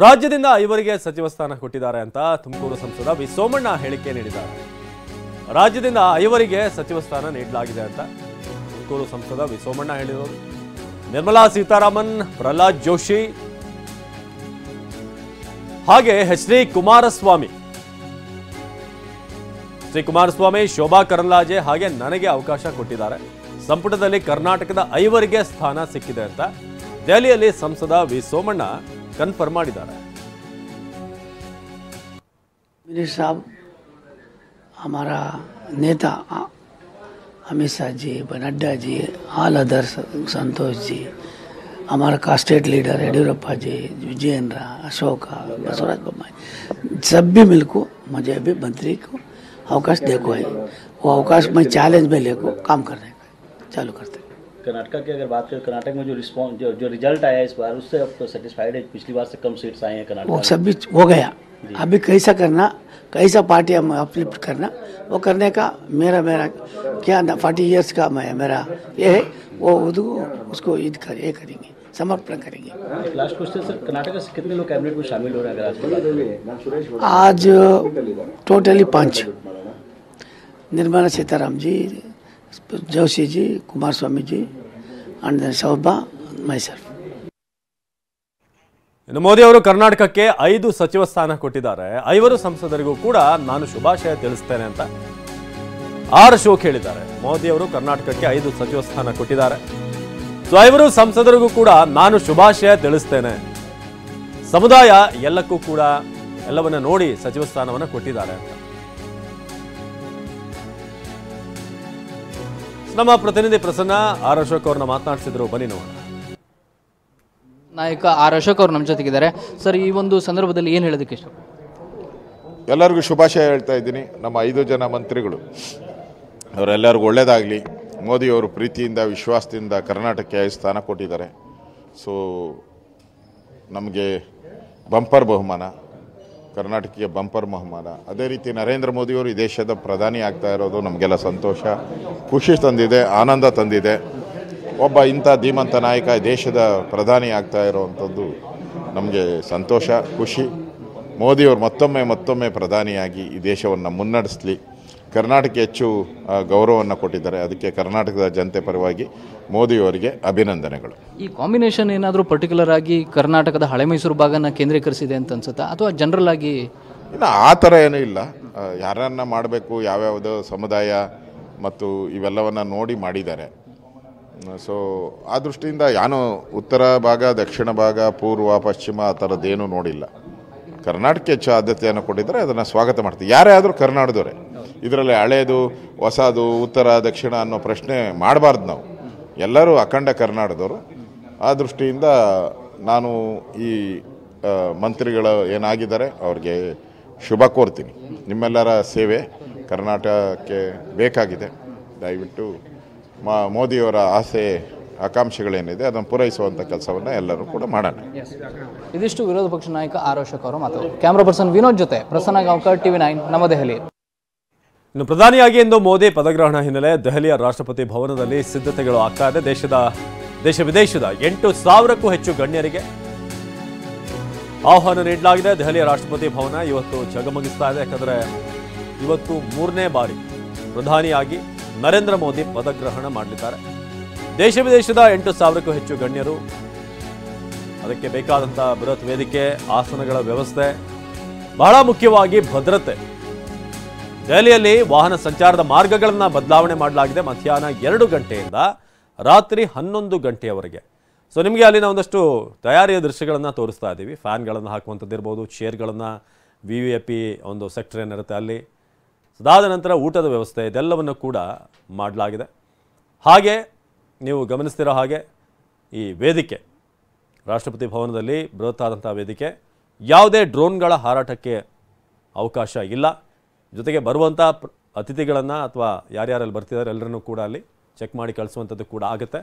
ರಾಜ್ಯದಿಂದ ಐವರಿಗೆ ಸಚಿವ ಸ್ಥಾನ ಕೊಟ್ಟಿದ್ದಾರೆ ಅಂತ ತುಮಕೂರು ಸಂಸದ ವಿ ಸೋಮಣ್ಣ ಹೇಳಿಕೆ ನೀಡಿದ್ದಾರೆ. ರಾಜ್ಯದಿಂದ ಐವರಿಗೆ ಸಚಿವ ಸ್ಥಾನ ನೀಡಲಾಗಿದೆ ಅಂತ ತುಮಕೂರು ಸಂಸದ ವಿ ಸೋಮಣ್ಣ ಹೇಳಿದರು. ನಿರ್ಮಲಾ ಸೀತಾರಾಮನ್, ಪ್ರಹ್ಲಾದ್ ಜೋಶಿ ಹಾಗೆ ಶ್ರೀ ಕುಮಾರಸ್ವಾಮಿ, ಶೋಭಾ ಕರಂದ್ಲಾಜೆ ಹಾಗೆ ನನಗೆ ಅವಕಾಶ ಕೊಟ್ಟಿದ್ದಾರೆ. ಸಂಪುಟದಲ್ಲಿ ಕರ್ನಾಟಕದ ಐವರಿಗೆ ಸ್ಥಾನ ಸಿಕ್ಕಿದೆ ಅಂತ ದೆಹಲಿಯಲ್ಲಿ ಸಂಸದ ವಿ ಸೋಮಣ್ಣ ಕನ್ಫರ್ಮ್ ಮಾಡಿದ್ದಾರೆ. मिनिस्टर साहब, हमारा नेता अमित शाह जी, नड्डा जी, ऑल अदर्स, संतोष जी, हमारा स्टेट लीडर येडियुरप्पा जी, विजयेंद्र, अशोक, बसवराज बोम्माई, सब भी मिलकर मुझे अभी मंत्री को अवकाश देखो है. वो अवकाश में चैलेंज में लेकर काम करने का चालू करते हैं. कर्नाटक की अगर बात करें, कर्नाटक में जो रिस्पॉन्स जो रिजल्ट आया इस बार, उससे अब तो सेटिस्फाइड है? पिछली बार से कम सीट्स आए हैं कर्नाटक, वो सब भी हो गया. अभी कैसा करना, कैसा पार्टी हम अपलिफ्ट करना, वो करने का मेरा क्या 40 इयर्स का मेरा ये है. वो उसको ये करेंगे, समर्पण करेंगे. लास्ट क्वेश्चन सर, कर्नाटक से कितने लोग कैबिनेट में शामिल हो रहे हैं आज? Totally 5. Nirmala Sitharaman ji, Joshi ji, Kumaraswamy ji and Shobha, myself. ಇನ್ನು ಮೋದಿ ಅವರು ಕರ್ನಾಟಕಕ್ಕೆ 5 ಸಚಿವ ಸ್ಥಾನ ಕೊಟ್ಟಿದ್ದಾರೆ. 5 ಸಂಸದರಿಗೂ ಕೂಡ ನಾನು ಶುಭಾಶಯ ತಿಳಿಸ್ತೇನೆ ಅಂತ ಆರ್ ಅಶೋಕ್ ಹೇಳಿದ್ದಾರೆ. ಮೋದಿ ಅವರು ಕರ್ನಾಟಕಕ್ಕೆ 5 ಸಚಿವ ಸ್ಥಾನ ಕೊಟ್ಟಿದ್ದಾರೆ. ಸೊ 5 ಸಂಸದರಿಗೂ ಕೂಡ ನಾನು ಶುಭಾಶಯ ತಿಳಿಸ್ತೇನೆ. ಸಮುದಾಯ ಎಲ್ಲಕ್ಕೂ ಕೂಡ ಎಲ್ಲವನ್ನ ನೋಡಿ ಸಚಿವ ಸ್ಥಾನವನ್ನು ಕೊಟ್ಟಿದ್ದಾರೆ ಅಂತ ನಮ್ಮ ಪ್ರತಿನಿಧಿ ಪ್ರಸನ್ನ ಆರ್ ಅಶೋಕ್ ಅವ್ರನ್ನ ಮಾತನಾಡಿಸಿದ್ರು. ಬನ್ನಿ ನೋಡೋಣ. ನಾಯಕ ಆರ್ ಅಶೋಕ್ ಅವರು ನಮ್ಮ ಜೊತೆಗಿದ್ದಾರೆ. ಸರ್, ಈ ಒಂದು ಸಂದರ್ಭದಲ್ಲಿ ಏನು ಹೇಳೋದಕ್ಕೆ ಇಷ್ಟ? ಎಲ್ಲರಿಗೂ ಶುಭಾಶಯ ಹೇಳ್ತಾ ಇದ್ದೀನಿ. ನಮ್ಮ 5 ಜನ ಮಂತ್ರಿಗಳು ಅವರೆಲ್ಲರಿಗೂ ಒಳ್ಳೆಯದಾಗಲಿ. ಮೋದಿಯವರು ಪ್ರೀತಿಯಿಂದ ವಿಶ್ವಾಸದಿಂದ ಕರ್ನಾಟಕಕ್ಕೆ 5 ಸ್ಥಾನ ಕೊಟ್ಟಿದ್ದಾರೆ. ಸೊ ನಮಗೆ ಬಂಪರ್ ಬಹುಮಾನ, ಕರ್ನಾಟಕಕ್ಕೆ ಬಂಪರ್ ಬಹುಮಾನ. ಅದೇ ರೀತಿ ನರೇಂದ್ರ ಮೋದಿಯವರು ಈ ದೇಶದ ಪ್ರಧಾನಿ ಆಗ್ತಾ ಇರೋದು ನಮಗೆಲ್ಲ ಸಂತೋಷ, ಖುಷಿ ತಂದಿದೆ, ಆನಂದ ತಂದಿದೆ. ಒಬ್ಬ ಇಂಥ ಧೀಮಂತ ನಾಯಕ ದೇಶದ ಪ್ರಧಾನಿ ಆಗ್ತಾ ಇರೋವಂಥದ್ದು ನಮಗೆ ಸಂತೋಷ, ಖುಷಿ. ಮೋದಿಯವರು ಮತ್ತೊಮ್ಮೆ ಪ್ರಧಾನಿಯಾಗಿ ಈ ದೇಶವನ್ನು ಮುನ್ನಡೆಸಲಿ. ಕರ್ನಾಟಕಕ್ಕೆ ಹೆಚ್ಚು ಗೌರವವನ್ನು ಕೊಟ್ಟಿದ್ದಾರೆ. ಅದಕ್ಕೆ ಕರ್ನಾಟಕದ ಜನತೆ ಪರವಾಗಿ ಮೋದಿಯವರಿಗೆ ಅಭಿನಂದನೆಗಳು. ಈ ಕಾಂಬಿನೇಷನ್ ಏನಾದರೂ ಪರ್ಟಿಕ್ಯುಲರ್ ಆಗಿ ಕರ್ನಾಟಕದ ಹಳೆ ಮೈಸೂರು ಭಾಗನ ಕೇಂದ್ರೀಕರಿಸಿದೆ ಅಂತ ಅನ್ಸುತ್ತಾ, ಅಥವಾ ಜನರಲ್ ಆಗಿ? ಇನ್ನು ಆ ಥರ ಏನೂ ಇಲ್ಲ. ಯಾರನ್ನ ಮಾಡಬೇಕು, ಯಾವ್ಯಾವುದೋ ಸಮುದಾಯ ಮತ್ತು ಇವೆಲ್ಲವನ್ನು ನೋಡಿ ಮಾಡಿದ್ದಾರೆ. ಸೊ ಆ ದೃಷ್ಟಿಯಿಂದ ಏನೋ ಉತ್ತರ ಭಾಗ, ದಕ್ಷಿಣ ಭಾಗ, ಪೂರ್ವ, ಪಶ್ಚಿಮ ಆ ಥರದ್ದೇನೂ ನೋಡಿಲ್ಲ. ಕರ್ನಾಟಕಕ್ಕೆ ಹೆಚ್ಚು ಆದ್ಯತೆಯನ್ನು ಕೊಟ್ಟಿದ್ದಾರೆ. ಅದನ್ನು ಸ್ವಾಗತ ಮಾಡ್ತೀವಿ. ಯಾರೇ ಆದರೂ ಕರ್ನಾಟಕದವರೇ. ಇದರಲ್ಲಿ ಹಳೇದು ಹೊಸದು, ಉತ್ತರ ದಕ್ಷಿಣ ಅನ್ನೋ ಪ್ರಶ್ನೆ ಮಾಡಬಾರ್ದು. ನಾವು ಎಲ್ಲರೂ ಅಖಂಡ ಕರ್ನಾಟಕದವರು. ಆ ದೃಷ್ಟಿಯಿಂದ ನಾನು ಈ ಮಂತ್ರಿಗಳು ಏನಾಗಿದ್ದಾರೆ ಅವ್ರಿಗೆ ಶುಭ ಕೋರ್ತೀನಿ. ನಿಮ್ಮೆಲ್ಲರ ಸೇವೆ ಕರ್ನಾಟಕಕ್ಕೆ ಬೇಕಾಗಿದೆ. ದಯವಿಟ್ಟು ಮೋದಿಯವರ ಆಸೆ ಆಕಾಂಕ್ಷೆಗಳೇನಿದೆ ಅದನ್ನು ಪೂರೈಸುವಂಥ ಕೆಲಸವನ್ನು ಎಲ್ಲರೂ ಕೂಡ ಮಾಡೋಣ. ಇದಿಷ್ಟು ವಿರೋಧ ಪಕ್ಷ ನಾಯಕ ಆರ್ ಅಶೋಕ್ ಅವರು ಮಾತಾಡಿದರು. ಕ್ಯಾಮ್ರಾ ಪರ್ಸನ್ ವಿನೋದ್ ಜೊತೆ ಪ್ರಸನ್ನ ಗಾಂವ್ಕರ್, TV9 ನವದೆಹಲಿ. ಇನ್ನು ಪ್ರಧಾನಿಯಾಗಿ ಇಂದು ಮೋದಿ ಪದಗ್ರಹಣ ಹಿನ್ನೆಲೆ ದೆಹಲಿಯ ರಾಷ್ಟ್ರಪತಿ ಭವನದಲ್ಲಿ ಸಿದ್ಧತೆಗಳು ಆಗ್ತಾ ಇದೆ. ದೇಶ ವಿದೇಶದ 8,000ಕ್ಕೂ ಹೆಚ್ಚು ಗಣ್ಯರಿಗೆ ಆಹ್ವಾನ ನೀಡಲಾಗಿದೆ. ದೆಹಲಿಯ ರಾಷ್ಟ್ರಪತಿ ಭವನ ಇವತ್ತು ಝಗಮಗಿಸ್ತಾ ಇದೆ. ಯಾಕಂದರೆ ಇವತ್ತು 3ನೇ ಬಾರಿ ಪ್ರಧಾನಿಯಾಗಿ ನರೇಂದ್ರ ಮೋದಿ ಪದಗ್ರಹಣ ಮಾಡಲಿದ್ದಾರೆ. ದೇಶ ವಿದೇಶದ 8,000ಕ್ಕೂ ಹೆಚ್ಚು ಗಣ್ಯರು, ಅದಕ್ಕೆ ಬೇಕಾದಂಥ ಬೃಹತ್ ವೇದಿಕೆ, ಆಸನಗಳ ವ್ಯವಸ್ಥೆ, ಬಹಳ ಮುಖ್ಯವಾಗಿ ಭದ್ರತೆ. ದೆಹಲಿಯಲ್ಲಿ ವಾಹನ ಸಂಚಾರದ ಮಾರ್ಗಗಳನ್ನು ಬದಲಾವಣೆ ಮಾಡಲಾಗಿದೆ. ಮಧ್ಯಾಹ್ನ 2 ಗಂಟೆಯಿಂದ ರಾತ್ರಿ 11 ಗಂಟೆಯವರೆಗೆ. ಸೊ ನಿಮಗೆ ಅಲ್ಲಿನ ಒಂದಷ್ಟು ತಯಾರಿಯ ದೃಶ್ಯಗಳನ್ನು ತೋರಿಸ್ತಾ ಇದ್ದೀವಿ. ಫ್ಯಾನ್ಗಳನ್ನು ಹಾಕುವಂಥದ್ದು ಇರ್ಬೋದು, ಚೇರ್ಗಳನ್ನು, VIP ಒಂದು ಸೆಕ್ಟರ್ ಏನಿರುತ್ತೆ ಅಲ್ಲಿ. ಅದಾದ ನಂತರ ಊಟದ ವ್ಯವಸ್ಥೆ, ಇದೆಲ್ಲವನ್ನು ಕೂಡ ಮಾಡಲಾಗಿದೆ. ಹಾಗೆ ನೀವು ಗಮನಿಸ್ತಿರೋ ಹಾಗೆ ಈ ವೇದಿಕೆ, ರಾಷ್ಟ್ರಪತಿ ಭವನದಲ್ಲಿ ಬೃಹತ್ತಾದಂಥ ವೇದಿಕೆ, ಯಾವುದೇ ಡ್ರೋನ್ಗಳ ಹಾರಾಟಕ್ಕೆ ಅವಕಾಶ ಇಲ್ಲ. ಜೊತೆಗೆ ಬರುವಂಥ ಅತಿಥಿಗಳನ್ನು ಅಥವಾ ಯಾರ್ಯಾರಲ್ಲಿ ಬರ್ತಿದ್ದಾರೆ ಎಲ್ಲರನ್ನೂ ಕೂಡ ಅಲ್ಲಿ ಚೆಕ್ ಮಾಡಿ ಕಳಿಸುವಂಥದ್ದು ಕೂಡ ಆಗುತ್ತೆ.